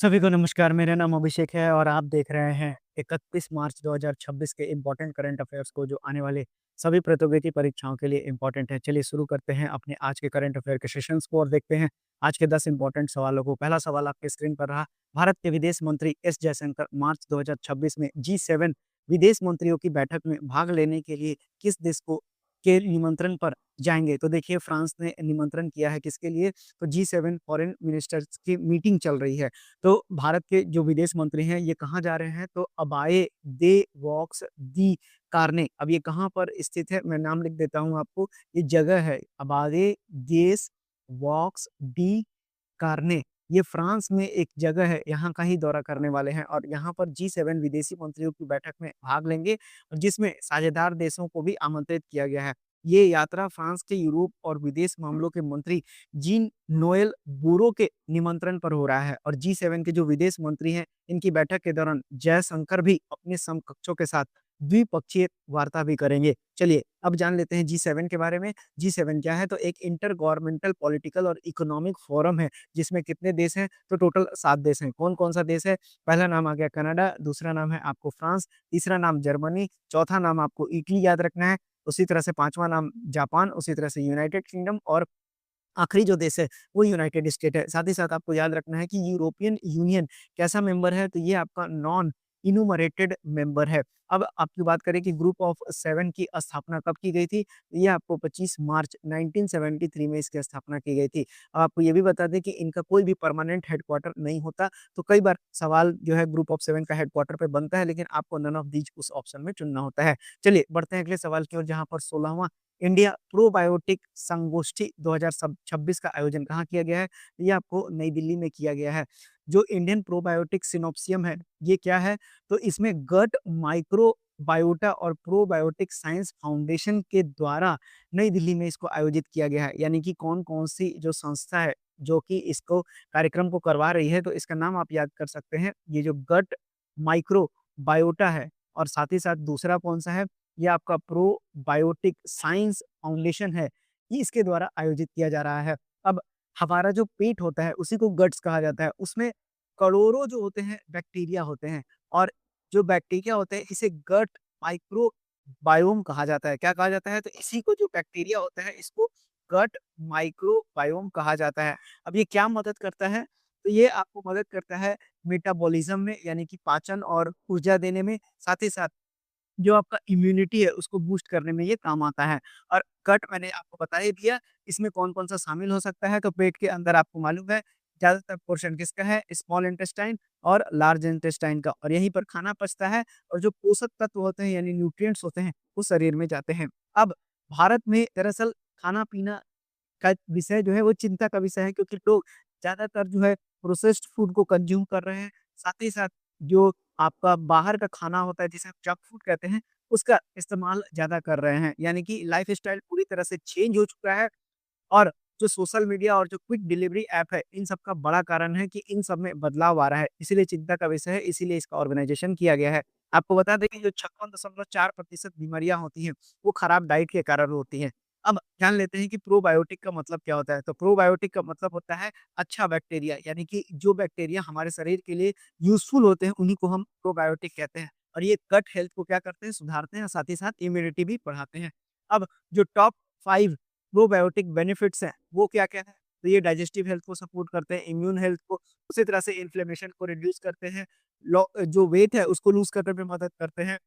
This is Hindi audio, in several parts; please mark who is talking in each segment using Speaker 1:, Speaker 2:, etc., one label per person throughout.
Speaker 1: सभी को नमस्कार, मेरा नाम अभिषेक है और आप देख रहे हैं 31 मार्च 2026 के इम्पोर्टेंट करंट अफेयर्स को जो आने वाले सभी प्रतियोगिता परीक्षाओं के लिए इम्पोर्टेंट है। चलिए शुरू करते हैं अपने आज के करंट अफेयर के सेशंस को और देखते हैं आज के 10 इम्पोर्टेंट सवालों को। पहला सवाल आपके स्क्रीन पर रहा। भारत के विदेश मंत्री एस जयशंकर मार्च 2026 में G7 विदेश मंत्रियों की बैठक में भाग लेने के लिए किस देश को के निमंत्रण पर जाएँगे? तो देखिए फ्रांस ने निमंत्रण किया है किसके लिए? तो G7 फॉरेन मिनिस्टर्स की मीटिंग चल रही है। तो भारत के जो विदेश मंत्री हैं ये कहाँ जा रहे हैं? तो अबाए दे वॉक्स दी कारने। अब ये कहाँ पर स्थित है? मैं नाम लिख देता हूँ आपको। ये जगह है अबाए देस वॉक्स डी कारने। ये फ्रांस में एक जगह है, यहाँ का ही दौरा करने वाले हैं और यहाँ पर G7 विदेशी मंत्रियों की बैठक में भाग लेंगे और जिसमें साझेदार देशों को भी आमंत्रित किया गया है। ये यात्रा फ्रांस के यूरोप और विदेश मामलों के मंत्री जीन नोएल बूरो के निमंत्रण पर हो रहा है और G7 के जो विदेश मंत्री हैं, इनकी बैठक के दौरान जयशंकर भी अपने समकक्षों के साथ द्विपक्षीय वार्ता भी करेंगे। चलिए, अब जान लेते हैं G7 के बारे में। G7 क्या है? तो एक इंटर गवर्नमेंटल पॉलिटिकल और इकोनॉमिक फोरम है, जिसमें कितने देश हैं? तो टोटल 7 देश हैं। कौन-कौन सा देश है? पहला नाम आ गया कनाडा, दूसरा नाम है आपको फ्रांस, तीसरा नाम जर्मनी, चौथा नाम आपको इटली याद रखना है, उसी तरह से 5वां नाम जापान, उसी तरह से यूनाइटेड किंगडम और आखिरी जो देश है, वो यूनाइटेड स्टेट है। साथ ही साथ आपको याद रखना है कि यूरोपियन यूनियन कैसा मेंबर है? तो ये आपका नॉन इन्यूमरेटेड मेंबर है। अब आपकी बात करें कि ग्रुप ऑफ 7 की स्थापना कब की गई थी? ये आपको 25 मार्च 1973 में इसकी स्थापना की गई थी। अब आपको ये भी बता दें कि इनका कोई भी परमानेंट हेडक्वार्टर नहीं होता, तो कई बार सवाल जो है ग्रुप ऑफ 7 का हेडक्वार्टर पे बनता है, लेकिन आपको नन ऑफ दीज़ उस ऑप्शन में चुनना होता है। चलिए, बढ़ते हैं अगले सवाल की ओर जहाँ पर 16वां इंडिया प्रोबायोटिक संगोष्ठी 2026 का आयोजन कहाँ किया गया है? ये आपको नई दिल्ली में किया गया है। जो इंडियन प्रोबायोटिक सिनोप्सियम है, ये क्या है? तो इसमें गट माइक्रोबायोटा और प्रोबायोटिक साइंस फाउंडेशन के द्वारा नई दिल्ली में इसको आयोजित किया गया है। यानी कि कौन-कौन सी जो संस्था है, जो कि इसको कार्यक्रम को करवा रही है, तो इसका नाम आप याद कर सकते हैं। ये जो गट माइक्रोबायोटा है और साथ ही साथ दूसरा कौन-सा है? ये आपका प्रोबायोटिक साइंस फाउंडेशन है, ये इसके द्वारा आयोजित किया जा रहा है। अब हमारा जो पेट होता है, उसी को गट्स कहा जाता है। उसमें करोड़ों जो होते हैं बैक्टीरिया होते हैं और जो बैक्टीरिया होते हैं इसे गट माइक्रोबायोम कहा जाता है। क्या कहा जाता है? तो इसी को जो बैक्टीरिया होता है इसको गट माइक्रोबायोम कहा जाता है। अब ये क्या मदद करता है? तो ये आपको मदद करता है मेटाबॉलिज़्म में यानी कि पाचन और ऊर्जा देने में, साथ ही साथ जो आपका इम्यूनिटी है उसको बूस्ट करने में ये काम आता है। और कट मैंने आपको बता ही दिया, इसमें कौन-कौन सा शामिल हो सकता है, तो पेट के अंदर आपको मालूम है ज़्यादातर पोर्शन किसका है? स्मॉल इंटेस्टाइन और लार्ज इंटेस्टाइन का और यहीं पर खाना पचता है और जो पोषक तत्व होते हैं यानी न्यूट्रिएंट्स होते हैं, वो शरीर में जाते हैं। अब भारत में दरअसल खाना-पीना का विषय जो है वो चिंता का विषय है क्योंकि लोग ज़्यादातर जो है प्रोसेस्ड फूड को कंज़्यूम कर रहे हैं। साथ ही साथ जो आपका बाहर का खाना होता है जिसे हम जंक फूड कहते हैं, उसका इस्तेमाल ज़्यादा कर रहे हैं। यानी कि लाइफ़स्टाइल पूरी तरह से चेंज हो चुका है और जो सोशल मीडिया और जो क्विक डिलीवरी ऐप है, इन सब का बड़ा कारण है कि इन सब में बदलाव आ रहा है। इसीलिए चिंता का विषय है, इसीलिए इसका ऑर्गनाइज़ेशन किया गया है। आपको बता दें कि जो 56.4% बीमारियाँ होती हैं, वो खराब डाइट के कारण होती हैं। अब जान लेते हैं कि प्रोबायोटिक का मतलब क्या होता है? तो प्रोबायोटिक का मतलब होता है अच्छा बैक्टीरिया, यानी कि जो बैक्टीरिया हमारे शरीर के लिए यूज़फुल होते हैं, उन्हीं को हम प्रोबायोटिक कहते हैं। और ये गट हेल्थ को क्या करते हैं? सुधारते हैं और साथ ही साथ इम्यूनिटी भी बढ़ाते हैं। अब जो टॉप 5 प्रोबायोटिक बेनिफिट्स हैं, वो क्या-क्या हैं? तो ये डाइजेस्टिव हेल्थ को सपोर्ट करते हैं, इम्यून हेल्थ को, उसी तरह से इन्फ्लेमेशन को रिड्यूस करते हैं, जो वेट है उसको लूज़ करने में मदद करते हैं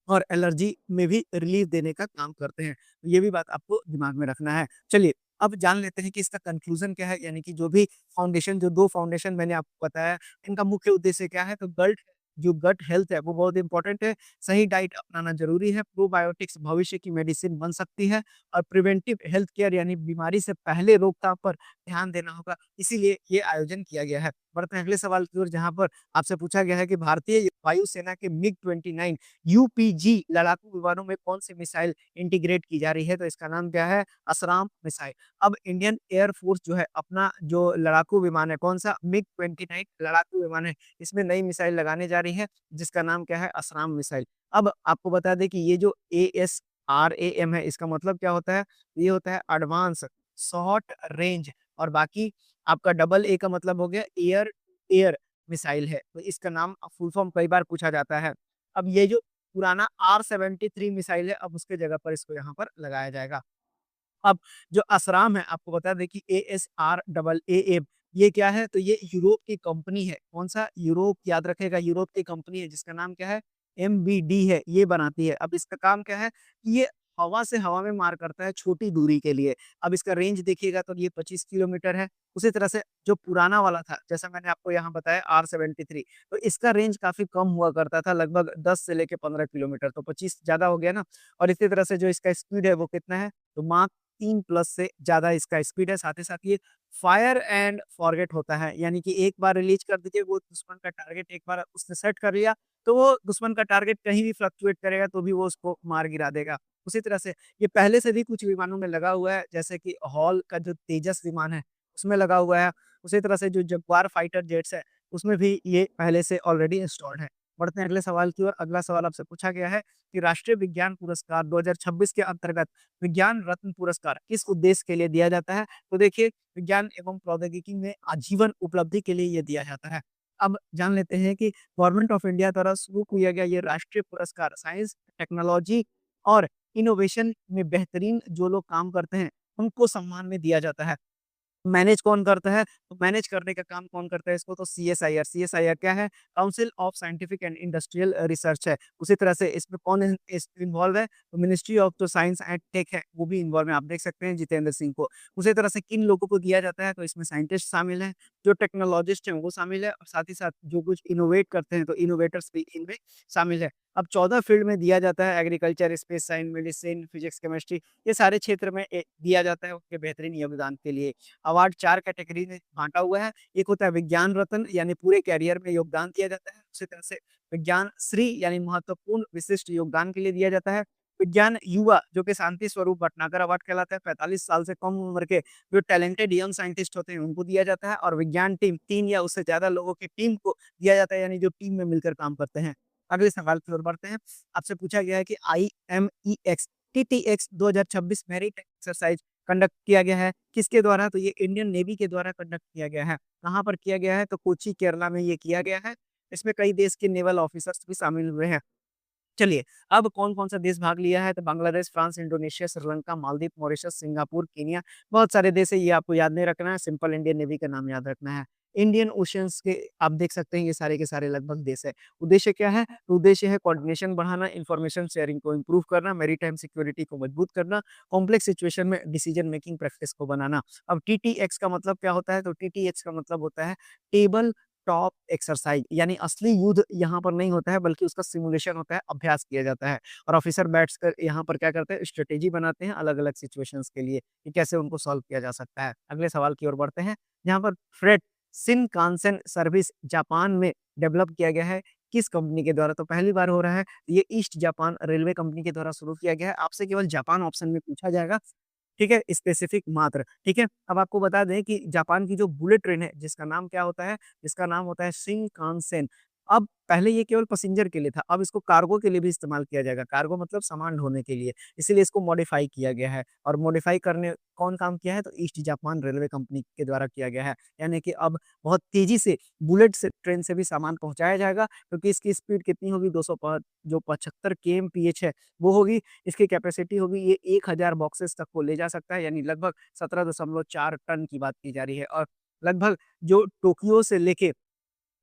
Speaker 1: और एलर्जी में भी रिलीफ देने का काम करते हैं। तो ये भी बात आपको दिमाग में रखना है। चलिए, अब जान लेते हैं कि इसका कन्क्लूज़न क्या है, यानी कि जो भी फाउंडेशन जो 2 फाउंडेशन मैंने आपको बताया, इनका मुख्य उद्देश्य क्या है? तो जो गट हेल्थ है, वो बहुत इम्पोर्टेंट है। सही डाइट अपनाना ज़रूरी है। प्रोबायोटिक्स भविष्य की मेडिसिन बन सकती है और प्रिवेंटिव हेल्थ केयर यानी बीमारी से पहले रोकथाम पर ध्यान देना होगा, इसीलिए ये आयोजन किया गया है। बढ़ते हैं अगले सवाल की ओर जहाँ पर आपसे पूछा गया है कि भारतीय वायुसेना के मिग-29 यूपीजी लड़ाकू विमानों में कौन-सी मिसाइल इंटीग्रेट की जा रही है? तो इसका नाम क्या है? असराम मिसाइल। अब इंडियन एयर फोर्स जो है अपना जो लड़ाकू विमान है, कौन-सा? मिग-29 लड़ाकू विमान है, इसमें नई मिसाइल लगाने जा रही है, जिसका नाम क्या है? असराम मिसाइल। अब आपको बता दें कि ये जो एएसआरएएम है, इसका मतलब क्या होता है? ये होता है एडवांस शॉर्ट रेंज और बाकी आपका डबल ए का मतलब हो गया एयर टू एयर मिसाइल है। तो इसका नाम फुल फॉर्म कई बार पूछा जाता है। अब ये जो पुराना R-73 मिसाइल है, अब उसके जगह पर इसको यहाँ पर लगाया जाएगा। अब जो असराम है, आपको बता दें कि ASRAAM ये क्या है? तो ये यूरोप की कंपनी है। कौन-सा? यूरोप, याद रखिएगा, यूरोप की कंपनी है जिसका नाम क्या है? MBD है, ये बनाती है। अब इसका काम क्या है? ये हवा से हवा में मार करता है छोटी दूरी के लिए। अब इसका रेंज देखिएगा तो ये 25 किलोमीटर है। उसी तरह से जो पुराना वाला था, जैसा मैंने आपको यहाँ बताया R-73, तो इसका रेंज काफ़ी कम हुआ करता था, लगभग 10 से लेके 15 किलोमीटर, तो 25 ज़्यादा हो गया ना? और इसी तरह से जो इसका स्पीड है वो कितना है? तो माक 3 प्लस से ज़्यादा इसका स्पीड है। साथ ही साथ ये फायर एंड फॉरगेट होता है, यानी कि एक बार रिलीज़ कर दीजिए, वो दुश्मन का टारगेट एक बार उसने सेट कर लिया, तो वो दुश्मन का टारगेट कहीं भी फ्लक्चुएट करेगा तो भी वो उसको मार गिरा देगा। उसी तरह से ये पहले से भी कुछ विमानों में लगा हुआ है, जैसे कि हॉल का जो तेजस विमान है, उसमें लगा हुआ है। उसी तरह से जो जगुआर फाइटर जेट्स है, उसमें भी ये पहले से ऑलरेडी इंस्टॉल्ड है। बढ़ते हैं अगले सवाल की ओर। अगला सवाल आपसे पूछा गया है कि राष्ट्रीय विज्ञान पुरस्कार 2026 के अंतर्गत विज्ञान रत्न पुरस्कार किस उद्देश्य के लिए दिया जाता है? तो देखिए, विज्ञान एवं प्रौद्योगिकी में आजीवन उपलब्धि के लिए ये दिया जाता है। अब जान लेते हैं कि गवर्नमेंट ऑफ इंडिया द्वारा शुरू किया गया ये राष्ट्रीय पुरस्कार साइंस, टेक्नोलॉजी और इनोवेशन में बेहतरीन जो लोग काम करते हैं, उनको सम्मान में दिया जाता है। मैनेज कौन करता है? तो मैनेज करने का काम कौन करता है इसको? तो सीएसआईआर। सीएसआईआर क्या है? Council of scientific and industrial research है। उसी तरह से इसमें कौन इन्वॉल्व है? तो मिनिस्ट्री ऑफ जो साइंस एंड टेक है, वो भी इन्वॉल्व है। आप देख सकते हैं जितेंद्र सिंह को। उसी तरह से किन लोगों को दिया जाता है? तो इसमें साइंटिस्ट शामिल हैं, जो टेक्नोलॉजिस्ट हैं वो शामिल है, और साथ ही साथ जो कुछ इनोवेट करते हैं, तो इनोवेटर्स भी इनमें शामिल है। अब 14 फील्ड में दिया जाता है, agriculture, space science, medicine, physics, chemistry, ये सारे क्षेत्र में दिया जाता है उनके बेहतरीन योगदान के लिए। अवार्ड 4 कैटेगरी में बाँटा हुआ है। एक होता है विज्ञान रत्न, यानी पूरे करियर में योगदान दिया जाता है। उसी तरह से विज्ञान श्री, यानी महत्वपूर्ण विशिष्ट योगदान के लिए दिया जाता है। विज्ञान युवा, जो कि शांति स्वरूप भटनागर अवार्ड कहलाता है, 45 साल से कम उम्र के जो टैलेंटेड यंग साइंटिस्ट होते हैं उनको दिया जाता है। और विज्ञान टीम, 3 या उससे ज़्यादा लोगों की टीम को दिया जाता है, यानी जो टीम में मिलकर काम करते हैं। अगले सवाल की ओर बढ़ते हैं। आपसे पूछा गया है कि IMEX TTX 2026 maritime exercise conduct किया गया है, किसके द्वारा? तो ये इंडियन नेवी के द्वारा कंडक्ट किया गया है। कहाँ पर किया गया है? तो कोच्चि, केरला में ये किया गया है। इसमें कई देश के नेवल ऑफिसर्स भी शामिल हुए हैं। चलिए, अब कौन-कौन सा देश भाग लिया है? तो Bangladesh, France, Indonesia, Sri Lanka, Maldives, Mauritius, Singapore, Kenya, बहुत सारे देश है, ये आपको याद नहीं रखना है, सिंपल इंडियन नेवी का नाम याद रखना है। इंडियन ओशियंस के आप देख सकते हैं ये सारे के सारे लगभग देश है। उद्देश्य क्या है? तो उद्देश्य है कोऑर्डिनेशन बढ़ाना, इन्फॉर्मेशन शेयरिंग को इम्प्रूव करना, मैरीटाइम सिक्योरिटी को मजबूत करना, कॉम्प्लेक्स सिचुएशन में डिसीजन मेकिंग प्रैक्टिस को बनाना। अब टीटीएक्स का मतलब क्या होता है? तो टीटीएक्स का मतलब होता है टेबल टॉप एक्सरसाइज, यानी असली युद्ध यहाँ पर नहीं होता है, बल्कि उसका सिमुलेशन होता है, अभ्यास किया जाता है। और ऑफिसर बैठकर यहाँ पर क्या करते हैं? स्ट्रेटेजी बनाते हैं अलग-अलग सिचुएशंस के लिए कि कैसे उनको सॉल्व किया जा सकता है। अगले सवाल की ओर बढ़ते हैं, जहाँ पर फ्रेट शिनकानसेन सर्विस जापान में डेवलप किया गया है, किस कंपनी के द्वारा? तो पहली बार हो रहा है, ये ईस्ट जापान रेलवे कंपनी के द्वारा शुरू किया गया है। आपसे केवल जापान ऑप्शन में पूछा जाएगा, ठीक है? स्पेसिफिक मात्र, ठीक है? अब आपको बता दें कि जापान की जो बुलेट ट्रेन है, जिसका नाम क्या होता है? जिसका नाम होता है शिनकानसेन। अब पहले ये केवल पैसेंजर के लिए था, अब इसको कार्गो के लिए भी इस्तेमाल किया जाएगा। कार्गो मतलब सामान ढोने के लिए, इसीलिए इसको मॉडिफाई किया गया है। और मॉडिफाई करने कौन काम किया है? तो ईस्ट जापान रेलवे कंपनी के द्वारा किया गया है। यानी कि अब बहुत तेज़ी से बुलेट से ट्रेन से भी सामान पहुँचाया जाएगा, क्योंकि इसकी स्पीड कितनी होगी? 200 प जो 75 केएमपीएच है, वो होगी। इसकी कैपेसिटी होगी, ये 1000 बॉक्सेस तक को ले जा सकता है, यानी लगभग 17.4 टन की बात की जा रही है। और लगभग जो टोक्यो से लेके,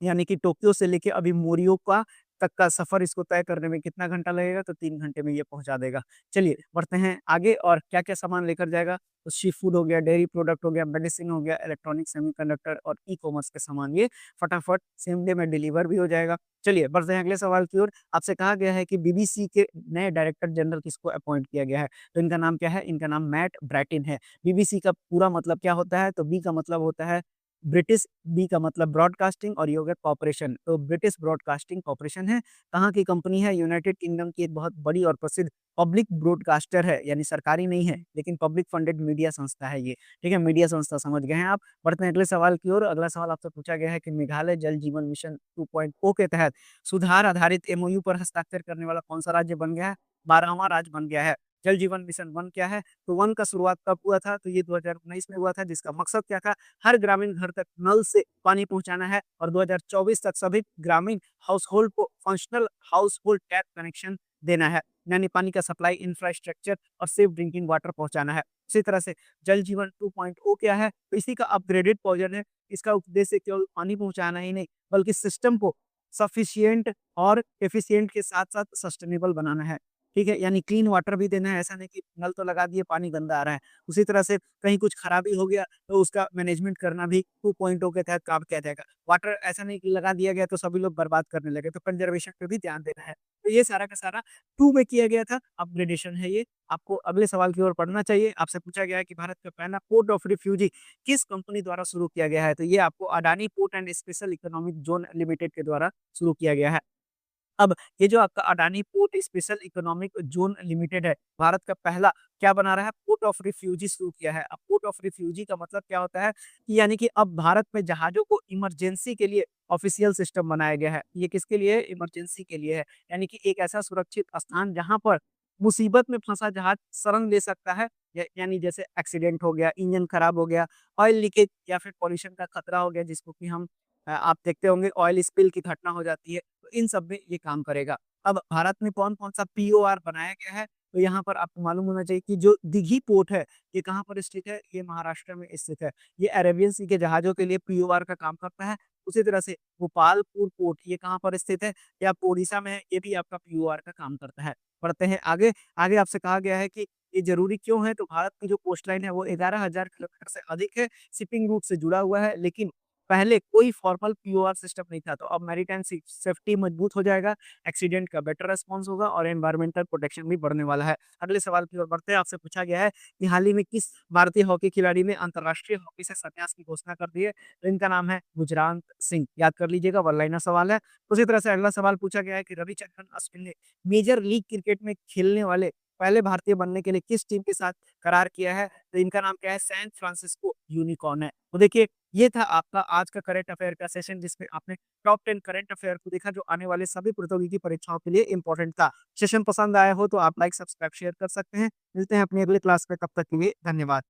Speaker 1: यानी कि टोक्यो से लेके अभी मोरियोका तक का सफ़र इसको तय करने में कितना घंटा लगेगा? तो 3 घंटे में ये पहुँचा देगा। चलिए बढ़ते हैं आगे, और क्या-क्या सामान लेकर जाएगा? तो सी फूड हो गया, डेयरी प्रोडक्ट हो गया, मेडिसिन हो गया, इलेक्ट्रॉनिक सेमीकंडक्टर और ई-कॉमर्स के सामान, ये फटाफट सेम डे में डिलीवर भी हो जाएगा। चलिए बढ़ते हैं अगले सवाल की ओर। आपसे कहा गया है कि बीबीसी के नए डायरेक्टर जनरल किसको अपॉइंट किया गया है? तो इनका नाम क्या है? इनका नाम मैट ब्रैटिन है। बीबीसी का पूरा मतलब क्या होता है? तो बी का मतलब होता है ब्रिटिश, बी का मतलब ब्रॉडकास्टिंग, और ये हो गया कॉर्पोरेशन, तो ब्रिटिश ब्रॉडकास्टिंग कॉर्पोरेशन है। कहाँ की कंपनी है? यूनाइटेड किंगडम की एक बहुत बड़ी और प्रसिद्ध पब्लिक ब्रॉडकास्टर है, यानी सरकारी नहीं है, लेकिन पब्लिक फंडेड मीडिया संस्था है ये, ठीक है? मीडिया संस्था समझ गए हैं आप। बढ़ते हैं अगले सवाल की ओर। अगला सवाल आपसे पूछा गया है कि मेघालय जल जीवन मिशन 2.0 के तहत सुधार आधारित एमओयू पर हस्ताक्षर करने वाला कौन-सा राज्य बन गया है? 12वां राज्य बन गया है। जल जीवन मिशन 1 क्या है? तो 1 का शुरुआत कब हुआ था? तो ये 2019 में हुआ था, जिसका मकसद क्या था? हर ग्रामीण घर तक नल से पानी पहुँचाना है और 2024 तक सभी ग्रामीण हाउसहोल्ड को फंक्शनल हाउसहोल्ड टैप कनेक्शन देना है। यानी पानी का सप्लाई इंफ्रास्ट्रक्चर और सेफ ड्रिंकिंग वाटर पहुँचाना है। इसी तरह से जल जीवन 2.0 क्या है? तो इसी का अपग्रेडेड वर्ज़न है। इसका उद्देश्य केवल पानी पहुँचाना ही नहीं, बल्कि सिस्टम को सफिशिएंट और एफिशिएंट के साथ-साथ सस्टेनेबल बनाना है। ठीक है? यानी क्लीन वाटर भी देना है, ऐसा नहीं कि नल तो लगा दिए, पानी गंदा आ रहा है। उसी तरह से कहीं कुछ खराबी हो गया, तो उसका मैनेजमेंट करना भी 2.0 के तहत काम किया जाएगा। वाटर ऐसा नहीं कि लगा दिया गया तो सभी लोग बर्बाद करने लगे, तो कंज़र्वेशन पे भी ध्यान देना है। तो ये सारा का सारा 2 में किया गया था, अपग्रेडेशन है ये। आपको अगले सवाल की ओर पढ़ना चाहिए। आपसे पूछा गया है कि भारत का पहला पोर्ट ऑफ रिफ्यूजी किस कंपनी द्वारा शुरू किया गया है? तो ये आपको Adani port and special economic zone limited के द्वारा शुरू किया गया है। अब ये जो आपका Adani port special economic zone limited है, भारत का पहला क्या बना रहा है? पोर्ट ऑफ रिफ्यूजी शुरू किया है। अब पोर्ट ऑफ रिफ्यूजी का मतलब क्या होता है? कि यानी कि अब भारत में जहाज़ों को इमरजेंसी के लिए ऑफ़िशियल सिस्टम बनाया गया है। ये किसके लिए है? इमरजेंसी के लिए है। यानी कि एक ऐसा सुरक्षित स्थान जहाँ पर मुसीबत में फँसा जहाज़ शरण ले सकता है। यानी जैसे एक्सीडेंट हो गया, इंजन खराब हो गया, ऑयल लीकेज या फिर पॉल्यूशन का खतरा हो गया, जिसको कि हम आप देखते होंगे ऑयल स्पिल की घटना हो जाती है। तो इन सब में ये काम करेगा। अब भारत में कौन-कौन सा पीओआर बनाया गया है, तो यहाँ पर आपको मालूम होना चाहिए कि जो दीघी पोर्ट है, ये कहाँ पर स्थित है? ये महाराष्ट्र में स्थित है। ये अरेबियन सी के जहाज़ों के लिए पीओआर का काम करता है। उसी तरह से गोपालपुर पोर्ट ये कहाँ पर स्थित है? ये आपको ओडिशा में है, ये भी आपका पीओआर का काम करता है। बढ़ते हैं आगे, आगे आपसे कहा गया है कि ये ज़रूरी क्यों है? तो भारत की जो कोस्ट लाइन है वो 11,000 किलोमीटर से अधिक है, शिपिंग रूट से जुड़ा हुआ है, लेकिन पहले कोई फॉर्मल पीओआर सिस्टम नहीं था, तो अब मैरीटाइम सेफ्टी मजबूत हो जाएगा, एक्सीडेंट का बेटर रिस्पॉन्स होगा और एनवायरमेंटल प्रोटेक्शन भी बढ़ने वाला है। अगले सवाल की ओर बढ़ते हैं, आपसे पूछा गया है कि हाल ही में किस भारतीय हॉकी खिलाड़ी ने अंतर्राष्ट्रीय हॉकी से संन्यास की घोषणा कर दी है? तो इनका नाम है गुजरांत सिंह, याद कर लीजिएगा, वन लाइनर सवाल है। उसी तरह से अगला सवाल पूछा गया है कि रविचंद्रन अश्विन ने मेजर लीग क्रिकेट में खेलने वाले पहले भारतीय बनने के लिए किस टीम के साथ करार किया है? तो इनका नाम क्या है? सैन फ्रांसिस्को यूनिकॉर्न है। तो देखिए, ये था आपका आज का करंट अफेयर का सेशन, जिसमें आपने टॉप 10 करंट अफेयर को देखा, जो आने वाले सभी प्रतियोगिकी परीक्षाओं के लिए इम्पोर्टेंट था। सेशन पसंद आया हो तो आप लाइक, सब्सक्राइब, शेयर कर सकते हैं। मिलते हैं अपनी अगली क्लास में, तब तक के लिए धन्यवाद।